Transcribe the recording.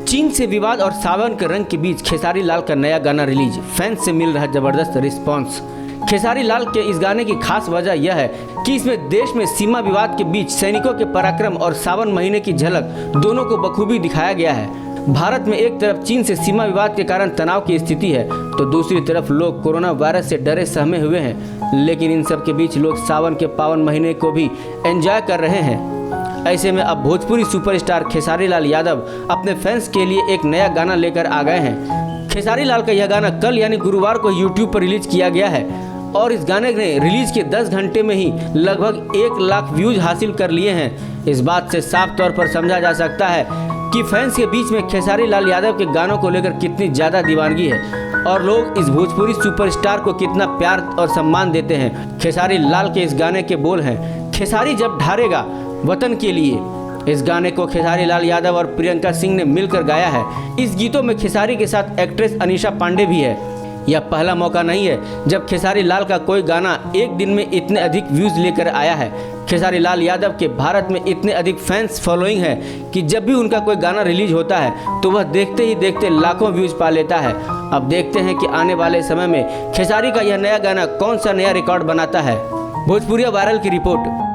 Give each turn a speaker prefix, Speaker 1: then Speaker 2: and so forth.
Speaker 1: चीन से विवाद और सावन के रंग के बीच खेसारी लाल का नया गाना रिलीज, फैंस से मिल रहा जबरदस्त रिस्पांस। खेसारी लाल के इस गाने की खास वजह यह है कि इसमें देश में सीमा विवाद के बीच सैनिकों के पराक्रम और सावन महीने की झलक दोनों को बखूबी दिखाया गया है। भारत में एक तरफ चीन से सीमा विवाद के कारण तनाव की स्थिति है, तो दूसरी तरफ लोग कोरोना वायरस से डरे सहमे हुए हैं। लेकिन इन सब के बीच लोग सावन के पावन महीने को भी एंजॉय कर रहे हैं। ऐसे में अब भोजपुरी सुपरस्टार खेसारी लाल यादव अपने फैंस के लिए एक नया गाना लेकर आ गए हैं। खेसारी लाल का यह गाना कल यानी गुरुवार को यूट्यूब पर रिलीज किया गया है और इस गाने ने रिलीज के 10 घंटे में ही लगभग 1 लाख व्यूज हासिल कर लिए हैं। इस बात से साफ तौर पर समझा जा सकता है कि फैंस के बीच में खेसारी लाल यादव के गानों को लेकर कितनी ज़्यादा दीवानगी है और लोग इस भोजपुरी सुपरस्टार को कितना प्यार और सम्मान देते हैं। खेसारी लाल के इस गाने के बोल हैं, खेसारी जब ढारेगा वतन के लिए। इस गाने को खेसारी लाल यादव और प्रियंका सिंह ने मिलकर गाया है। इस गीतों में खेसारी के साथ एक्ट्रेस अनीशा पांडे भी है। यह पहला मौका नहीं है जब खेसारी लाल का कोई गाना एक दिन में इतने अधिक व्यूज लेकर आया है। खेसारी लाल यादव के भारत में इतने अधिक फैंस फॉलोइंग है कि जब भी उनका कोई गाना रिलीज होता है तो वह देखते ही देखते लाखों व्यूज पा लेता है। अब देखते हैं कि आने वाले समय में खेसारी का यह नया गाना कौन सा नया रिकॉर्ड बनाता है। भोजपुरिया वायरल की रिपोर्ट।